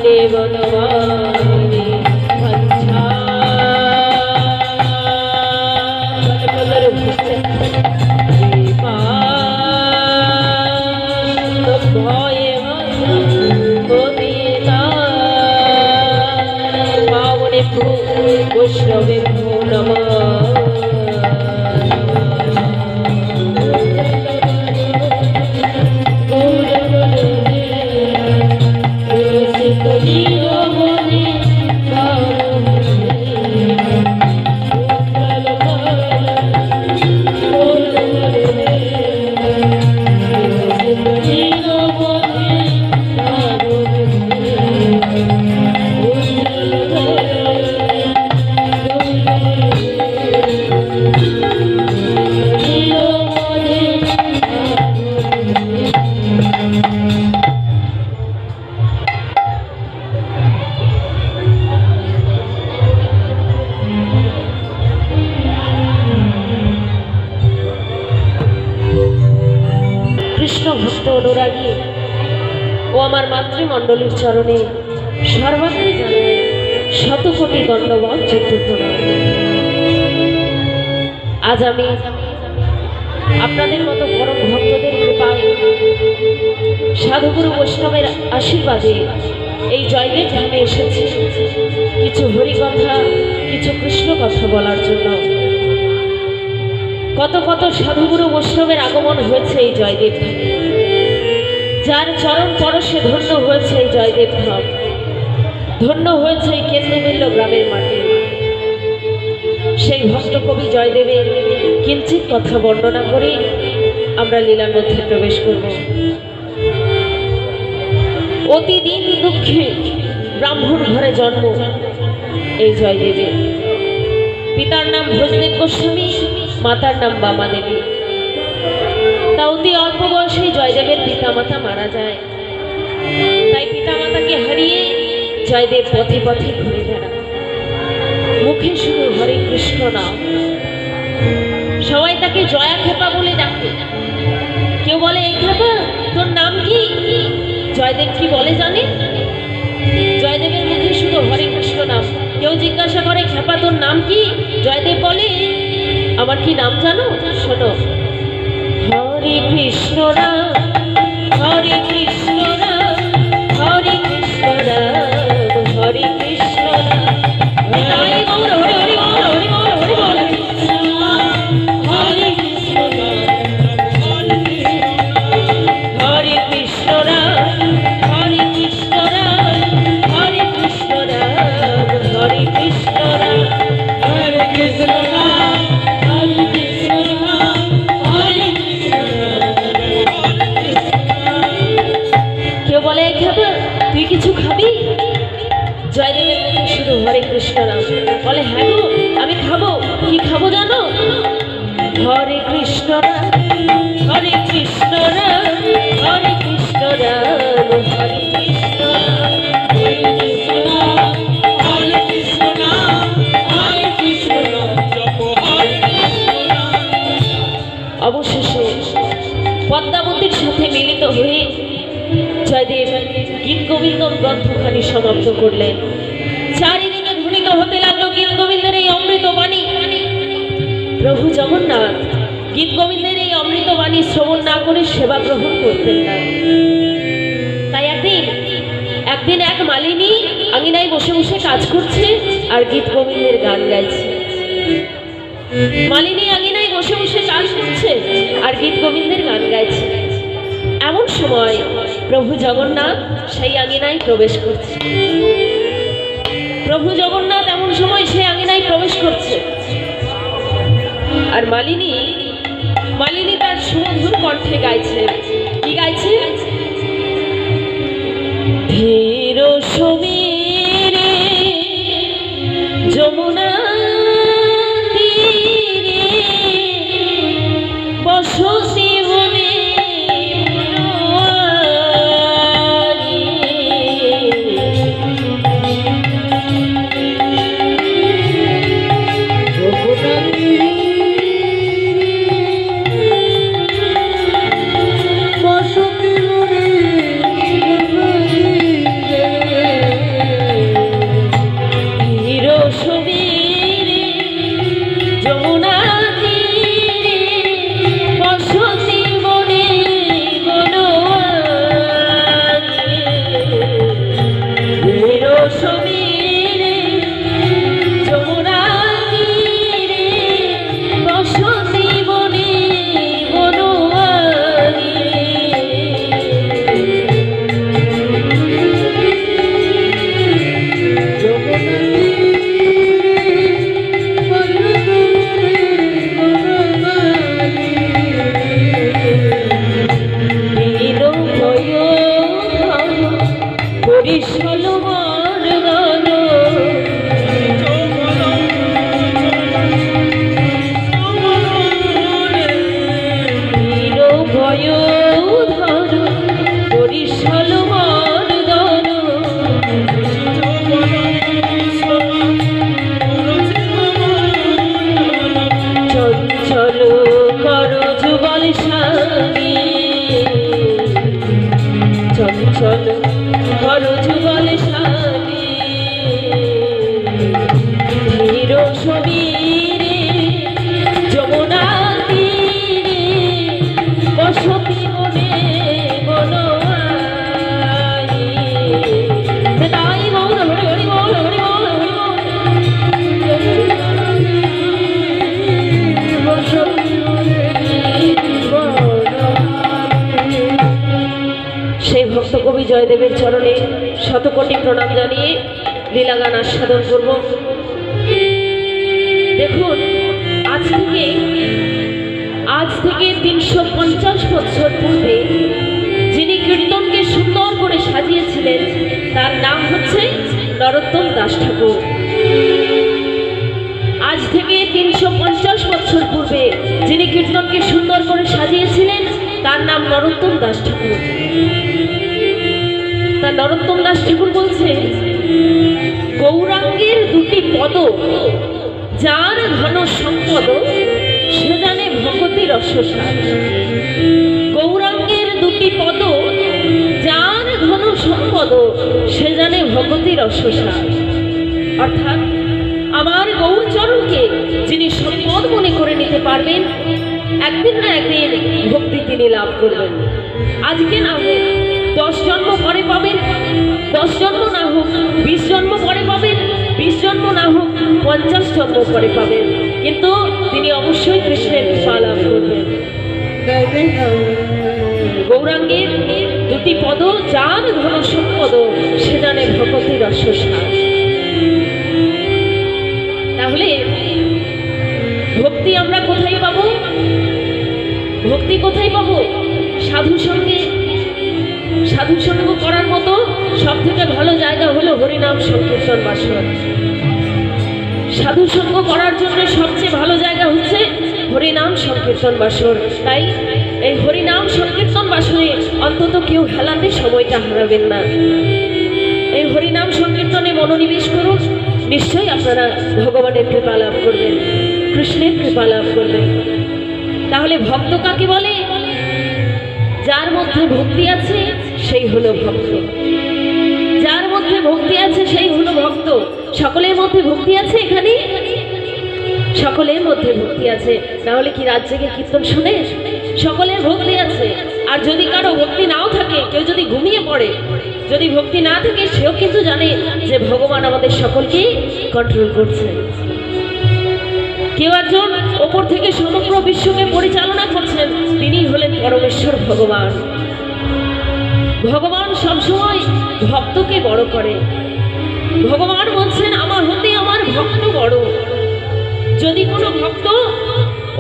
देव नमामि वंशा वैष्णवे नमः ভক্ত অনুরাগী ও আমার মাতৃমণ্ডলীর চরণে সর্বাগ্রে জানাই শতকোটি দণ্ডবত প্রণাম। আজ আমি আপনাদের মতো পরম ভক্তদের কৃপায় সাধুগুরু বৈষ্ণবের আশীর্বাদে এই জয়দেব ধামে এসেছি কিছু হরিকথা কিছু কৃষ্ণ কথা বলার জন্য। কত কত সাধুগুরু বৈষ্ণবের আগমন হয়েছে এই জয়দেব ধামে, যার চরণ পরশে ধন্য হয়েছে এই জয়দেব ধাম, ধন্য হয়েছে এই কেন্দ্রবিল্ল গ্রামের মাটি। সেই ভক্ত কবি জয়দেবের কিঞ্চিত কথা বর্ণনা করে আমরা লীলার মধ্যে প্রবেশ করব। অতিদিন দুঃখে ব্রাহ্মণ ঘরে জন্ম এই জয়দেবের। পিতার নাম ভোজদেব গোস্বামী, মাতার নাম বামা দেবী। তা অতি অল্প বয়সে জয়দেবের পিতামাতা মারা যায়। তাই পিতামাতাকে হারিয়ে জয়দেব পথে পথে ঘুরে বেড়ান, মুখে শুধু হরে কৃষ্ণ নাম। সবাই তাকে জয়া খেপা বলে ডাকে। কেউ বলে এই খেপা তোর নাম কি? জয়দেব কি বলে জানে? জয়দেবের মুখে শুধু হরে কৃষ্ণ নাম। কেউ জিজ্ঞাসা করে খেপা তোর নাম কি? জয়দেব বলে আমার কি নাম জানো? শোনো, হরে কৃষ্ণ রাম, হরে কৃষ্ণ রাম, হরে কৃষ্ণ রাম, হরে কৃষ্ণ রাম। হরে গৌর, হরে হরে গৌর, হরে গৌর, হরে গৌর, হরে কৃষ্ণ রাম, হরে কৃষ্ণ রাম, হরে কৃষ্ণ রাম, হরে কৃষ্ণ রাম, হরে কৃষ্ণ রাম, হরে কৃষ্ণ রাম, হরে কৃষ্ণ রাম, হরে কৃষ্ণ রাম। কেউ বলে খাবে তুই কিছু খাবি? জয়দেবের মুখে শুধু হরে কৃষ্ণ রাম। বলে হ্যাঁ গো আমি খাবো। কি খাবো জানো? হরে কৃষ্ণ রাম, হরে কৃষ্ণ রাম, হরে কৃষ্ণ রাম, হরে কৃষ্ণ রাম, হরে কৃষ্ণ রাম, হরে কৃষ্ণ রাম, হরে কৃষ্ণ রাম, জপ হরে কৃষ্ণ রাম। অবশেষে পদ্মাবতীর সাথে মিলিত হয়ে জয়দেব গীত গোবিন্দ গ্রন্থখানি সমাপ্ত করলেন। চারিদিকে ধ্বনিত হতে লাগলো গীত গোবিন্দের এই অমৃত বাণী। প্রভু জগন্নাথ গীত গোবিন্দের এই অমৃত বাণী শ্রবণ না করে সেবা গ্রহণ করতেন না। তাই একদিন এক মালিনী আঙিনায় বসে বসে কাজ করছে আর গীত গোবিন্দের গান গাইছে। মালিনী আঙিনায় বসে বসে কাজ করছে আর গীত গোবিন্দের গান গাইছে। এমন সময় প্রভু জগন্নাথ সেই আঙিনায় প্রবেশ করছে। প্রভু জগন্নাথ এমন সময় সেই আঙিনায় প্রবেশ করছে আর মালিনী তার সুমধুর কণ্ঠে গাইছে। কি গাইছে? ধীর সমীরে যমুনা তীরে বসতি বনে জয়দেবের চরণে শতকোটি প্রণাম জানিয়ে লীলাগান আস্বাদন করব। দেখুন, আজ থেকে 350 বছর পূর্বে যিনি কীর্তনকে সুন্দর করে সাজিয়েছিলেন তার নাম হচ্ছে নরোত্তম দাস ঠাকুর। আজ থেকে 350 বছর পূর্বে যিনি কীর্তনকে সুন্দর করে সাজিয়েছিলেন তার নাম নরোত্তম দাস ঠাকুর। তা নরোত্তম দাস ঠাকুর বলছে, গৌরাঙ্গের দুটি পদ যার ঘন সম্পদ সে জানে ভগতি রসসার। গৌরাঙ্গের দুটি পদ যার ঘন সম্পদ সে জানে ভগতি রসসার। অর্থাৎ আমার গৌরচরণকে যিনি সম্পদ মনে করে নিতে পারবেন, একদিন না একদিন ভক্তি তিনি লাভ করবেন। আজকে না হোক 10 জন্ম পরে পাবেন, 10 জন্ম না হোক 20 জন্ম পরে পাবেন, 20 জন্ম না হোক 50 জন্ম পরে পাবেন, কিন্তু তিনি অবশ্যই কৃষ্ণের কৃপা লাভ করবেন। গৌরাঙ্গের দুটি পদ যার ঘন সম্পদ সে জানে ভগতি রসসার। তাহলে ভক্তি আমরা কোথায় পাবো? ভক্তি কোথায় পাবো? সাধু সঙ্গ করার মতো সব থেকে ভালো জায়গা হলো হরিনাম সংকীর্তন বাসর। সাধু সঙ্গ করার জন্য সবচেয়ে ভালো জায়গা হচ্ছে হরিনাম সংকীর্তন বাসর। তাই এই হরিনাম সংকীর্তন বাসরে অন্তত কেউ হেলাতে সময়টা হারাবেন না। এই হরিনাম সংকীর্তনে মনোনিবেশ করুন, নিশ্চয়ই আপনারা ভগবানের কৃপা লাভ করবেন, কৃষ্ণের কৃপা লাভ করবেন। তাহলে ভক্ত কাকে বলে? যার মধ্যে ভক্তি আছে সেই হলো ভক্ত। যার মধ্যে ভক্তি আছে সেই হলো ভক্ত। সকলের মধ্যে ভক্তি আছে? এখানে সকলের মধ্যে ভক্তি আছে, তাহলে কি রাত জেগে কীর্তন শুনে? সকলের ভক্তি আছে। আর যদি কারো ভক্তি নাও থাকে, কেউ যদি ঘুমিয়ে পড়ে, যদি ভক্তি না থাকে, সেও কিন্তু জানে যে ভগবান আমাদের সকলকে কন্ট্রোল করছে। কেউ একজন ওপর থেকে সমগ্র বিশ্বকে পরিচালনা করছেন, তিনি হলেন পরমেশ্বর ভগবান। ভগবান সবসময় ভক্তকে বড় করে। ভগবান বলছেন, আমার হতে আমার ভক্ত বড়। যদি কোনো ভক্ত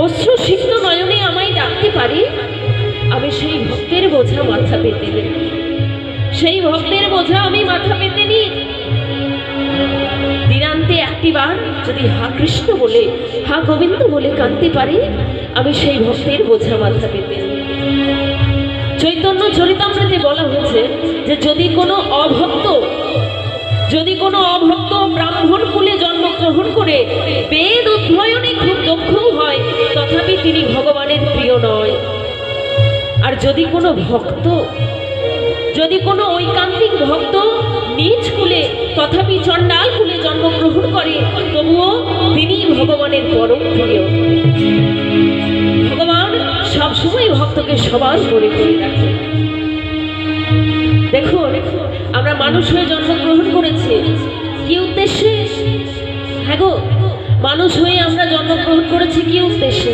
অশ্রুসিক্ত নয়নে আমায় ডাকতে পারি, আমি সেই ভক্তের বোঝা মাথা পেতে নিই। সেই ভক্তের বোঝা আমি মাথা পেতে নিই। দিনান্তে একটিবার যদি হা কৃষ্ণ বলে, হা গোবিন্দ বলে কাঁদতে পারি, আমি সেই ভক্তের বোঝা মাথা পেতে নিই। চৈতন্য চরিতামৃতে বলা হয়েছে যে যদি কোনো অভক্ত ব্রাহ্মণ কুলে জন্মগ্রহণ করে বেদ অধ্যয়নে খুব দক্ষও হয়, তথাপি তিনি ভগবানের প্রিয় নয়। আর যদি কোনো ঐকান্তিক ভক্ত নিজ কুলে তথাপি চণ্ডাল কুলে জন্মগ্রহণ করে, তবুও তিনি ভগবানের পরম প্রিয়। ভগবান সবসময় ভক্তকে সবার করে করে রাখে। দেখুন, আমরা মানুষ হয়ে জন্মগ্রহণ করেছি কি উদ্দেশ্যে? হ্যাঁ গো, মানুষ হয়ে আমরা জন্মগ্রহণ করেছি কি উদ্দেশ্যে?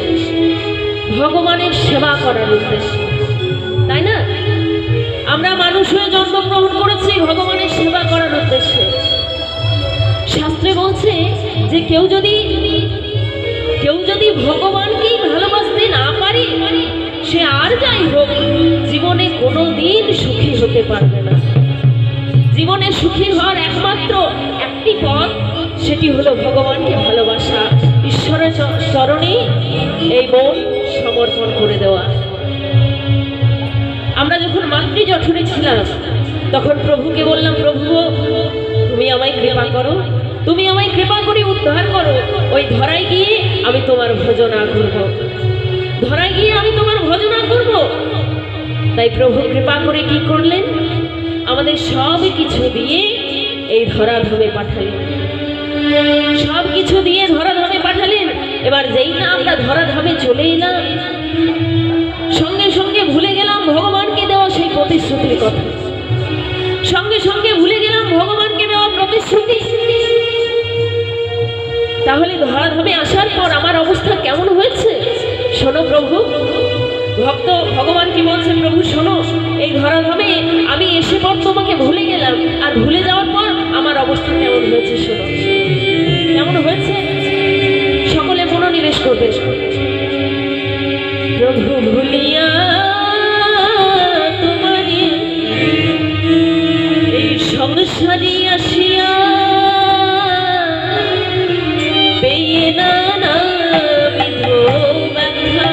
ভগবানের সেবা করার উদ্দেশ্যে, তাই না? আমরা মানুষ হয়ে জন্মগ্রহণ করেছি ভগবানের সেবা করার উদ্দেশ্যে। শাস্ত্রে বলছে যে কেউ যদি ভগবানকেই ভালোবাসতে না পারে, সে আর যাই হোক জীবনে কোনোদিন সুখী হতে পারবে না। জীবনে সুখী হওয়ার একমাত্র একটি পথ, সেটি হলো ভগবানকে ভালোবাসা, ঈশ্বরের চরণে এই মন সমর্পণ করে দেওয়া। আমরা যখন মাতৃজঠরে ছিলাম, তখন প্রভুকে বললাম, প্রভু তুমি আমায় কৃপা করো, তুমি আমায় কৃপা করে উদ্ধার করো। ওই ধরায় গিয়ে আমি তোমার ভজনা করব, ধরায় গিয়ে আমি তোমার ভজনা করব। তাই প্রভু কৃপা করে কি করলেন? আমাদের সব কিছু দিয়ে এই ধরাধামে পাঠালেন, সব কিছু দিয়ে ধরাধামে পাঠালেন। এবার যেই না আমরা ধরাধামে চলে এলাম, সঙ্গে সঙ্গে ভুলে গেলাম ভগবানকে দেওয়া সেই প্রতিশ্রুতির কথা, সঙ্গে সঙ্গে ভুলে গেলাম ভগবানকে দেওয়া প্রতিশ্রুতি। তাহলে ধরাধামে আসার পর আমার অবস্থা কেমন হয়েছে? শোনো প্রভু, ভক্ত ভগবান কি বলছেন, প্রভু শোনো, এই ধরাধামে আমি এসে পর তোমাকে ভুলে গেলাম, আর ভুলে যাওয়ার পর আমার অবস্থা কেমন হয়েছে শোনো, কেমন হয়েছে। সকলে মনোনিবেশ করবে। প্রভু ভুলিয়া তোমারে এই সংসারে আসিয়া পেয়ে নানা বিধ ব্যথা।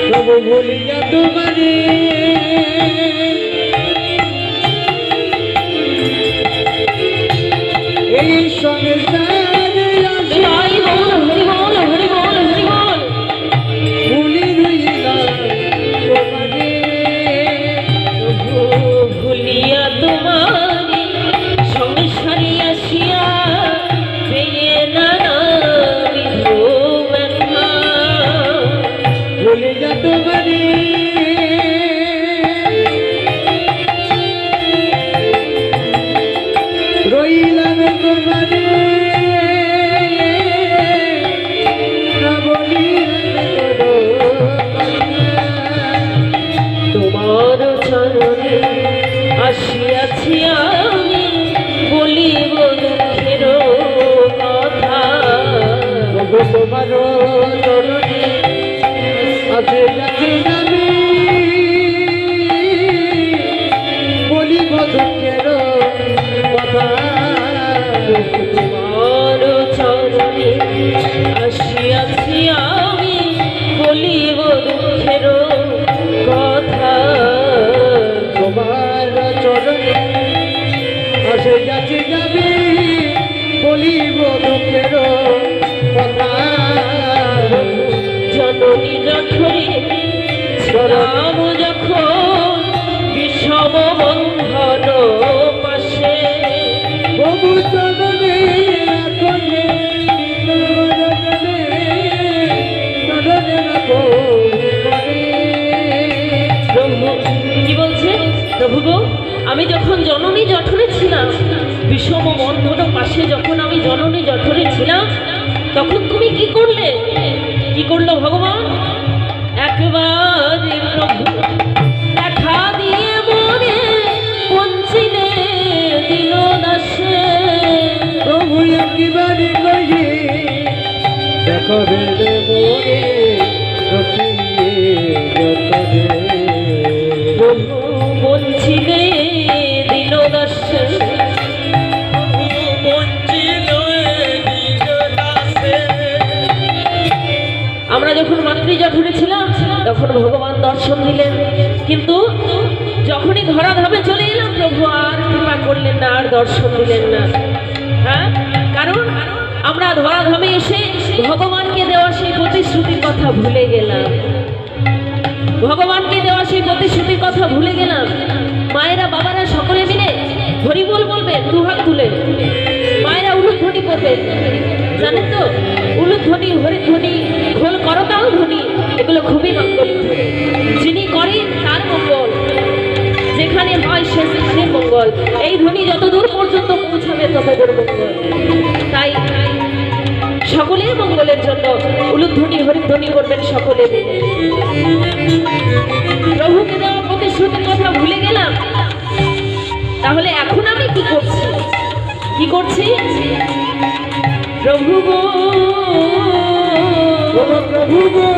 প্রভু ভুলিয়া তোমারে এই সংসারে হরি বল হরি বল হরি বল হরি বল। ভুলি রইলাম তোমারে। প্রভু ভুলিয়া তোমারে সংসারে আসিয়া পেয়ে নানা বিধ ব্যথা। ভুলিয়া তোমারে রইলাম তোমারে না বলিলাম তোমার চরণে আসিয়াছি আমি বলিব দুঃখের কথা। প্রভু তোমার চরণে আছে যাতে আমি বলিব দুঃখের কথা। তোমার চরণে আসিয়াছি আমি বলিব দুঃখের কথা। তোমার চরণে আসে যাচ্ছে যাবে বলিব দুঃখের কথা। জননী জঠরে ছিলাম যখন বিষম বন্ধন পাশে। প্রভু চরণে রাখলে চরণে রাখো করে। প্রভু কি বলছে, প্রভু গো, আমি যখন জননী জঠরে ছিলাম, বিষম বন্ধন পাশে যখন আমি জননী জঠরে ছিলাম, তখন তুমি কি করলে? কি করলো ভগবান? একবার প্রভু দেখা দিয়ে মনে পঞ্চিলে দিল দাসে। প্রভু একেবারে কইয়ে দেখো রে মোরে প্রভু পঞ্চিলে দিল দাসে। আমরা যখন মাতৃজঠরে ছিলাম তখন ভগবান দর্শন দিলেন, কিন্তু যখনই ধরাধামে চলে এলাম প্রভু আর কৃপা করলেন না, আর দর্শন দিলেন না। হ্যাঁ, কারণ আমরা ধরাধামে এসে ভগবানকে দেওয়া সেই প্রতিশ্রুতির কথা ভুলে গেলাম। ভগবানকে দেওয়া সেই প্রতিশ্রুতির কথা ভুলে গেলাম। মায়েরা বাবারা সকলে মিলে হরিবোল বলবেন দুহাত তুলে। মায়েরা উলুধ্বনি করবেন, জানেন তো উলুধ্বনি, হরিধ্বনি, খোল করতাল ধ্বনি, এগুলো খুবই মঙ্গলিক ধ্বনি। যিনি করেন তার মঙ্গল, যেখানে হয় সেখানে মঙ্গল। এই ধ্বনি যত দূর পর্যন্ত পৌঁছাবে তত দূর মঙ্গল। তাই সকলের মঙ্গলের জন্য উলুধ্বনি হরিধ্বনি করবেন সকলে মিলে। প্রভুকে দেওয়া প্রতিশ্রুতির কথা ভুলে গেলাম, তাহলে এখন আমি কি করছি? কি করছি? প্রভু গো, প্রভু গো,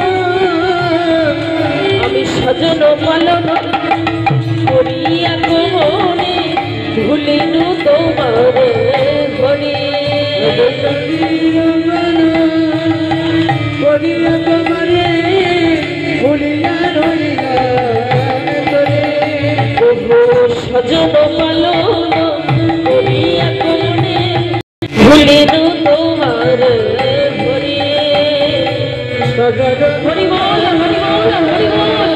আমি সজন পালন করিয়া মনে ভুলিনু তোমার হরি। করিয়া তোমারে ভুলিয়া রইলা করে। প্রভু সজন পালন করিয়া মনে ভুলিনু তোমার হরি। হরি বল হরি বল হরি বল,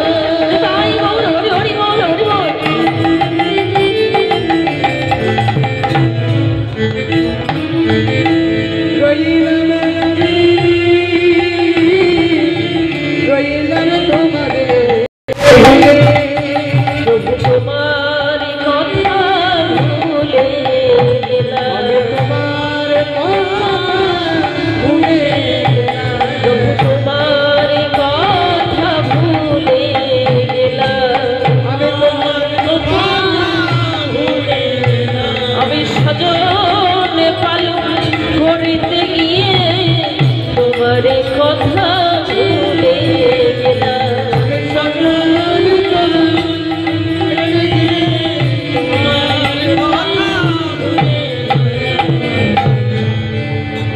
তাই বল হরি হরি বল হরি বল। রইলাম তোমারে প্রভু তোমার কথা ভুলে গেলাম। তোমার ভুলে প্রভু তোমার কথা আমি সজন পালু করিতে গিয়ে তোমারে কথা ভুলে গেলাম।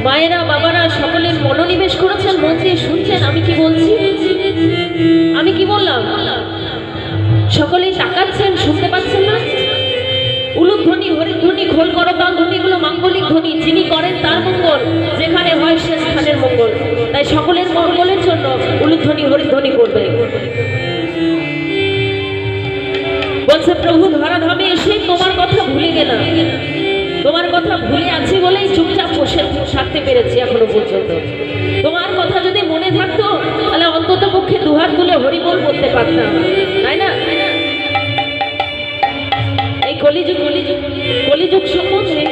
মায়েরা বাবারা সকলের মনোনিবেশ করেছেন, মন দিয়ে শুনছেন আমি কি বলছি, আমি কি বললাম, সকলেই তাকাচ্ছেন, শুনতে পাচ্ছেন না? উলুধ্বনি, হরিধ্বনি, খোল করতাল ধ্বনিগুলো মাঙ্গলিক ধ্বনি, যিনি করেন তার মঙ্গল, যেখানে হয় সে স্থানের মঙ্গল। তাই সকলের মঙ্গলের জন্য উলুধ্বনি হরিধ্বনি করবে। বলছে প্রভু ধরাধামে এসে তোমার কথা ভুলে গেলাম, তোমার কথা ভুলে আছি বলেই চুপচাপ বসে থাকতে পেরেছি এখনো পর্যন্ত। তোমার কথা যদি মনে থাকতো তাহলে অন্তত পক্ষে দুহাত তুলে হরিবোল করতে পারতাম, তাই না? এই কলিযুগ কলিযুগ সম্বন্ধে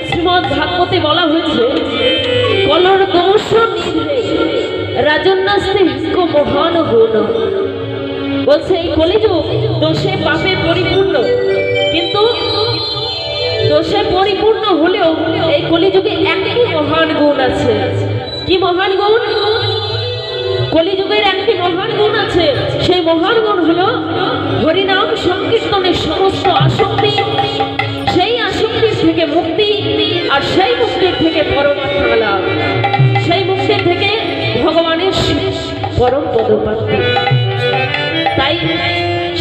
শ্রীমদ ভাগবতে বলা হয়েছে, কলর দোষ নিধে রাজন্যাস্তে হিংক মহান গুণ। বলছে এই কলিযুগ দোষে পাপে পরিপূর্ণ, কিন্তু দোষে পরিপূর্ণ হলেও এই কলিযুগে একটি মহান গুণ আছে। কি মহান গুণ? কলিযুগের একটি মহান গুণ আছে, সেই মহান গুণ হলো হরিনাম সংকীর্তনের সমস্ত আসক্তি, সেই আসক্তির থেকে মুক্তি, আর সেই মুক্তির থেকে পরমাত্মা লাভ, সেই মুক্তির থেকে ভগবানের পরম পদপ্রাপ্তি। তাই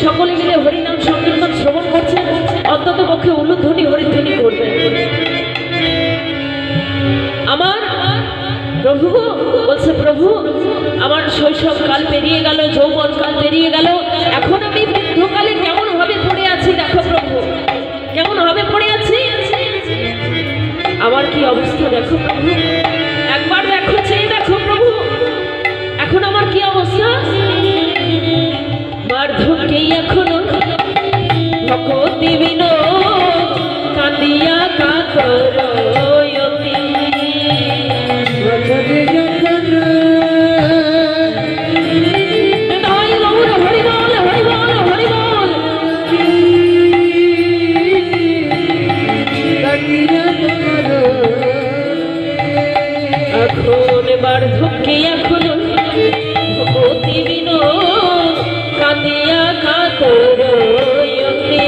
সকলে মিলে হরিনাম সংকীর্তন শ্রবণ করছেন, অন্তত পক্ষে উলুধ্বনি হরিধ্বনি করবেন। আমার প্রভু বলছে, প্রভু আমার শৈশব কাল পেরিয়ে গেল, যৌবন কাল পেরিয়ে গেল, এখন আমি বৃদ্ধকালে কেমন ভাবে পড়ে আছি দেখো প্রভু, কেমন ভাবে পড়ে আছি, আমার কি অবস্থা দেখো প্রভু, একবার দেখো, চেয়ে দেখো প্রভু, এখন আমার কি অবস্থা। বার্ধক্যে এখনো ভকতি বিনোদ কাঁদিয়া কাতরয়তি। এখন বার্ধক্যে এখনো ভকতি বিনোদ কাঁদিয়া কাতরয়তি।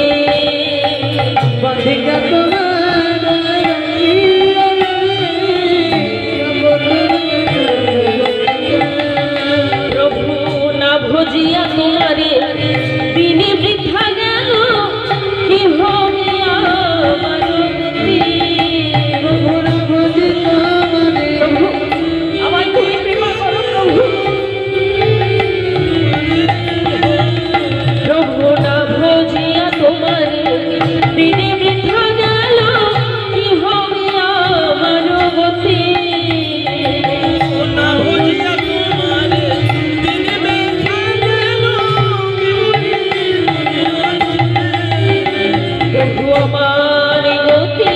প্রভু না ভজিয়া তোমারে দিনে বৃথা গেল, কি হবে আমার গতি। প্রভু আমায় তুমি কৃপা করো প্রভু। প্রভু না ভজিয়া তোমারে দিনে বৃথা গেল, কি হবে আমার গতি। প্রভু আমার গতি